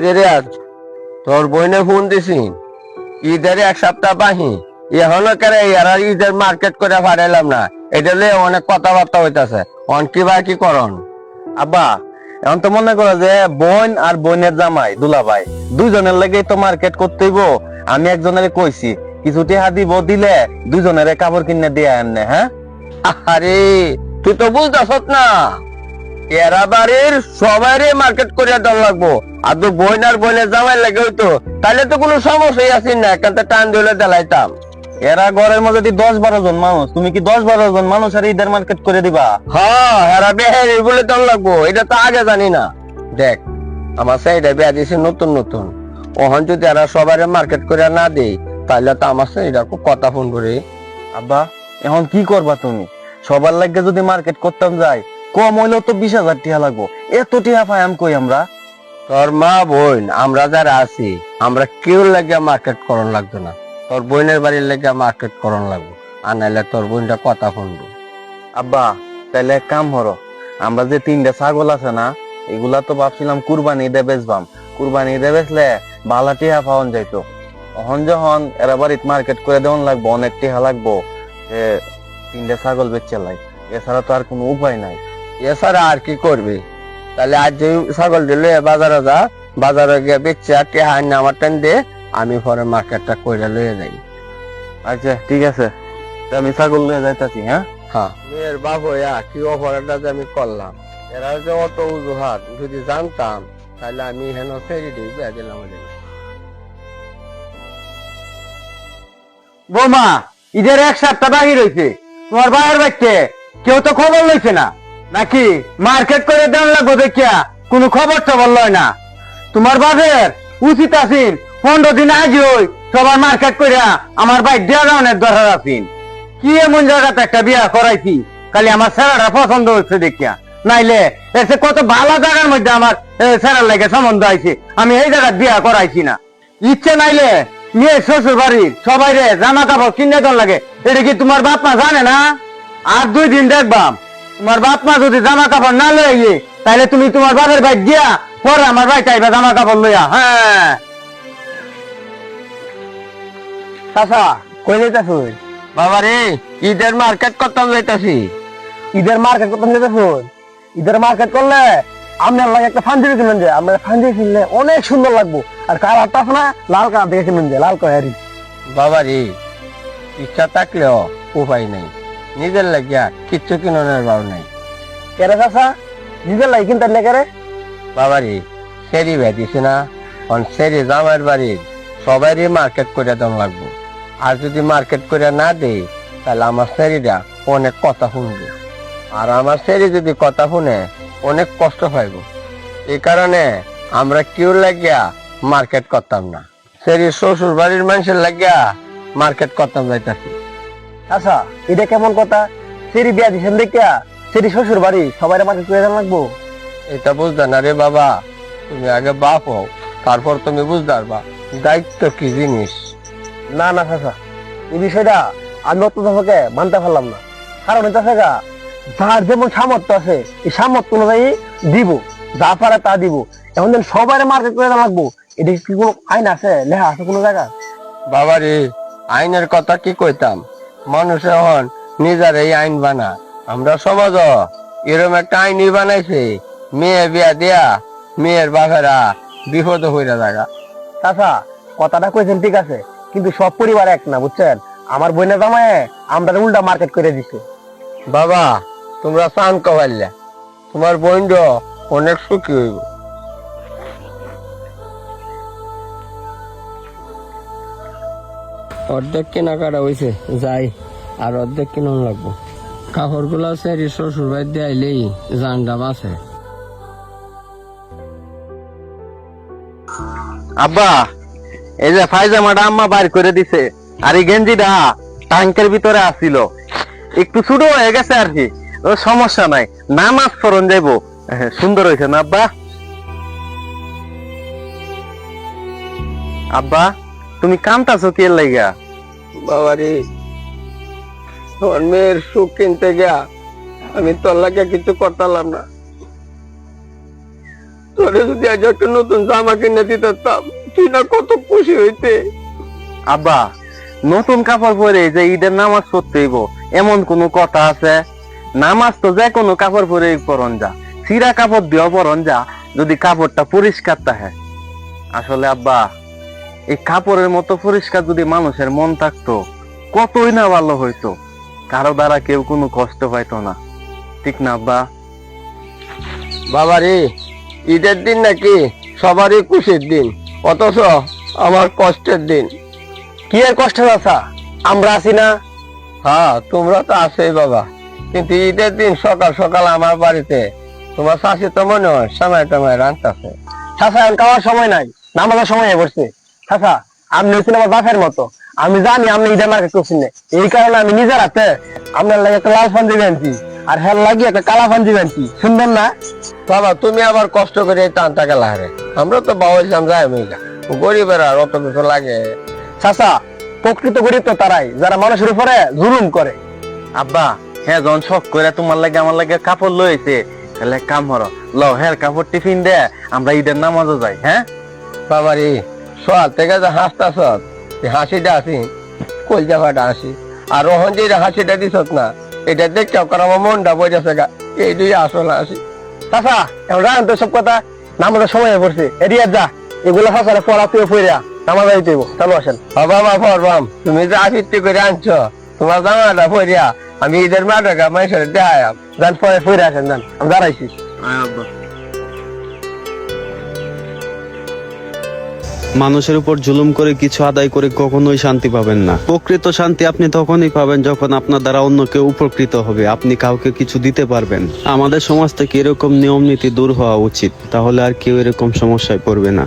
রে আজ তোর বইনে ফোন দিছি ঈদের এক সপ্তাহ বাহি এখনো কেরে এরা ঈদের মার্কেট করে ফাড়াইলাম না। এটা লয়ে অনেক কথাবার্তা হইতাছে। অন কি ভাই কি করন? আব্বা এখন তো মনে করো যে বোন আর বোনের জামাই দুলাভাই দুইজনের লাগেই তো মার্কেট করতে হইব। আমি একজনের কইছি কিছু টিহা দিব, দিলে দুইজনের কাপড় কিনে দিয়ে আননে। হ্যাঁ আরে তুই তো বুঝতেছ না, এরা বাড়ির সবারই মার্কেট করে দেওয়া লাগবো। আর তো বইন আর বইনের জামাই লাগে হইতো তাহলে তো কোনো সমস্যাই আসি না, এখান টান দিলে দেলাইতাম। এরা ঘরের মধ্যে 10-12 জন মানুষ, তুমি কি 10-12 জন মানুষ আর ঈদের মার্কেট করে দিবা? হ্যাঁ এরা বেহের বলে দেওয়া লাগবো, এটা তো আগে জানি না। দেখ আমার সাইডে বিয়া দিয়েছে নতুন নতুন, ওখান যদি এরা সবাই মার্কেট করে না দেই তাহলে তো আমার সাইডে খুব কথা ফোন করে। আব্বা এখন কি করবা তুমি? সবার লাগে যদি মার্কেট করতাম যাই, কম হইলেও তো 20,000 টিহা লাগবো। এত টিহা পাই আমি কই আমরা? তোর মা বোন আমরা যারা আছি আমরা কেউ লাগে মার্কেট করন লাগতো না, তোর বোনের বাড়ির লেগে মার্কেট করন লাগবো। আর নাইলে তোর বোনটা কথা শুনবো। আব্বা তাইলে এক কাম করো, আমরা যে 3টা ছাগল আছে না, এগুলা তো ভাবছিলাম কুরবানি ঈদে বেচবাম। কুরবানি ঈদে বেচলে ভালো টিহা পাওয়ান যাইতো। এখন যখন এরা বাড়িতে মার্কেট করে দেওয়ান লাগবো, অনেক টিহা লাগবো, যে 3টা ছাগল বেচে লাই, এছাড়া তো আর কোনো উপায় নাই। এছাড়া আর কি করবি? তাহলে আজ যে ছাগল দিল বাজারে যা, বাজারে গিয়ে বেচে আর টেহা আনি আমার টান দে, আমি পরে মার্কেটটা কইরা লইয়া যাই। আচ্ছা ঠিক আছে, তা আমি ছাগল নিয়ে যাইতাছি। হ্যাঁ হ্যাঁ মেয়ের বাপ হইয়া কি অপরাধটা যে আমি করলাম, এরা যে অত অজুহাত যদি জানতাম তাহলে আমি হেন ফেরি দিয়ে বিয়া দিলাম। বৌমা ঈদের এক সপ্তাহ বাহির হইছে, তোমার বাইরের বাচ্চে কেউ তো খবর লইছে না নাকি? মার্কেট করে দেন লাগবো দেখিয়া কোনো খবর টবর লয় না। তোমার বাপের উচিত আছেন 15 দিন আগে ওই সবার মার্কেট করিয়া আমার বাইক দেওয়া রাউনের দরকার আছেন। কি এমন জায়গাতে একটা বিয়া করাইছি খালি আমার ছেলেরা পছন্দ হচ্ছে দেখিয়া, নাইলে এসে কত ভালো জায়গার মধ্যে আমার ছেলের লাগে সম্বন্ধ আইছে, আমি এই জায়গায় বিয়া করাইছি না। ইচ্ছে নাইলে মেয়ে শ্বশুর বাড়ির সবাই রে জামা কাপড় কিনে দেওয়ার লাগে, এটা কি তোমার বাপ মা জানে না? আর 2 দিন দেখবাম তোমার বাপ মা যদি জামা কাপড় না লইয়ে তাহলে তুমি তোমার বাপের বাইক দিয়া পরে আমার বাইক আইবা জামা কাপড় লইয়া। হ্যাঁ চাচা কই যাইতাছ? বাবা রে ঈদের মার্কেট করতাম যাইতাছি। ঈদের মার্কেট করতে যেতেছ? ঈদের মার্কেট করলে আপনার লাগে একটা পাঞ্জাবি কিনেন, যে আপনার পাঞ্জাবি কিনলে অনেক সুন্দর লাগবো। আর কালারটা আছে না, লাল কালার দেখে কিনেন, যে লাল কালারই। বাবা রে ইচ্ছা থাকলেও উপায় নাই, নিজের লাগিয়া কিচ্ছু কিনানোর ভাব নাই। কেরে চাচা নিজের লাগে কিনতে লেগে? বাবা রে সেরি ভেটিছে না, সেরি জামাইয়ের বাড়ির সবারই মার্কেট করে দেওয়া লাগবো। আর যদি মার্কেট করে না দেই তাহলে আমার সেরিটা অনেক কথা শুনবো, আর আমার সেরি যদি কথা শুনে অনেক কষ্ট পাইব। এই কারণে আমরা কেউ লাগিয়া মার্কেট করতাম না, সেরি শ্বশুর বাড়ির মানুষের লাগিয়া মার্কেট করতাম যাইতাছি। আচ্ছা এটা কেমন কথা? সেরি বিয়া দিচ্ছেন দেখিয়া সেরি শ্বশুর বাড়ি সবাই মার্কেট করে দেওয়া লাগবো? এটা বুঝতে না রে বাবা, তুমি আগে বাপ হও তারপর তুমি বুঝতে পারবা দায়িত্ব কি জিনিস। না না চাচা, এই বিষয়টা আমি অত তোমাকে মানতে পারলাম না। কারণ এটা থাকা যার যেমন সামর্থ্য আছে এই সামর্থ্য অনুযায়ী দিব, যা পারে তা দিব। এখন যেন সবাই মার্কেট করে দেওয়া লাগবো, এটা কি কোনো আইন আছে, লেখা আছে কোনো জায়গা? বাবা রে আইনের কথা কি কইতাম, মানুষ এখন নিজের এই আইন বানা। আমরা সমাজ এরকম একটা আইনই বানাইছে, মেয়ে বিয়া দেয়া মেয়ের বাপেরা বিপদ হইয়া জায়গা। চাচা কথাটা কইছেন ঠিক আছে, কিন্তু সব পরিবার এক না, বুঝছেন? আমার বোনের জামাই আমরা উল্টা মার্কেট করে দিছে। বাবা তোমরা চান কবাইলে তোমার বোন অনেক সুখী হইব। অর্ধেক কেনাকাটা হয়েছে, যাই আর অর্ধেক কিনুন লাগবো। কাপড় গুলা সেরি শ্বশুর বাড়ি দিয়ে আইলেই জানডা বাঁচে। আব্বা এই যে পায়জামাটা আম্মা বাইর করে দিছে, আর এই গেঞ্জিটা ট্যাঙ্কের ভিতরে আসিল, একটু ছোট হয়ে গেছে আর কি, ও সমস্যা নাই, নামাজ পড়ন যাইবো। সুন্দর হয়েছে না আব্বা? আব্বা তুমি কান্তাছো কি লাইগা? বাবা রে তোমার মেয়ের সুখ কিনতে গিয়া আমি তোর লাগে কিছু করতাম না। তোরে যদি আজ একটা নতুন জামা কিনে দিতাম তুই না কত খুশি হইতে। আব্বা, নতুন কাপড় পরে যে ঈদের নামাজ পড়তে হইব এমন কোন কথা আছে? নামাজ তো যে কোনো কাপড় পরে পরন যা, চিরা কাপড় দিয়েও পরন যা, যদি কাপড়টা পরিষ্কার থাকে। আসলে আব্বা, এই কাপড়ের মতো পরিষ্কার যদি মানুষের মন থাকতো কতই না ভালো হইতো, কারো দ্বারা কেউ কোনো কষ্ট পাইতো না, ঠিক না আব্বা? বাবারে, ঈদের দিন নাকি সবারই খুশির দিন, অথচ আমার কষ্টের দিন। কি এর কষ্ট আছে? আমরা আছি না? হ্যাঁ, তোমরা তো আছেই বাবা, কিন্তু ঈদের দিন সকাল সকাল আমার বাড়িতে তোমার শাশি তো মনে হয় সময় টময় রান্তাছে। চাচা, এখন খাওয়ার সময় নাই, নামাজের সময় হয়ে পড়ছে। চাচা, আপনি হচ্ছেন আমার বাপের মতো, আমি জানি আপনি ঈদের মার্কেট করছেন না, এই কারণে আমি নিজের হাতে আপনার লাগে একটা লাল পাঞ্জাবি আনছি আর হেল লাগিয়ে একটা কালা পাঞ্জাবি আনছি। সুন্দর না? বাবা, তুমি আবার কষ্ট করে এই টানটা গেলা হারে, আমরা তো বাউলজাম যাই মিলা, গরিবের আর অত কিছু লাগে। চাচা, প্রকৃত গরিব তো তারাই যারা মানুষের উপরে জুলুম করে। আব্বা, হ্যাঁ, যখন শখ করে তোমার লাগে আমার লাগে কাপড় লইছে, তাহলে এক কাম করো, লও হ্যাঁ কাপড় টিফিন দে, আমরা ঈদের নামাজও যাই। হ্যাঁ বাবারে, সোয়াল থেকে যে হাসতাছ, হাসিটা আসি কলজা ফাটা হাসি, আর রোহন যে হাসিটা দিছ না, এটা দেখতে আমার মনটা বইতেছে গা, এই দুই আসল হাসি। চাচা, এখন রান তো সব কথা, নামাজের সময় হয়ে পড়ছে, এরিয়া যা, এগুলো চাচারে পড়া তুই ফিরিয়া নামাজ আইতে হইব। চলো আসেন। বাবা ফরবাম, তুমি যে আফিত্তি করে আনছো তোমার জামাটা ফরিয়া, আমি ঈদের মাঠে মানুষের দেখায়াম। যান পরে ফিরে আসেন, যান, আমি দাঁড়াইছি। আব্বা, মানুষের উপর জুলুম করে কিছু আদায় করে কখনোই শান্তি পাবেন না। প্রকৃত শান্তি আপনি তখনই পাবেন যখন আপনার দ্বারা অন্য কেউ উপকৃত হবে, আপনি কাউকে কিছু দিতে পারবেন। আমাদের সমাজ থেকে এরকম নিয়ম নীতি দূর হওয়া উচিত, তাহলে আর কেউ এরকম সমস্যায় পড়বে না।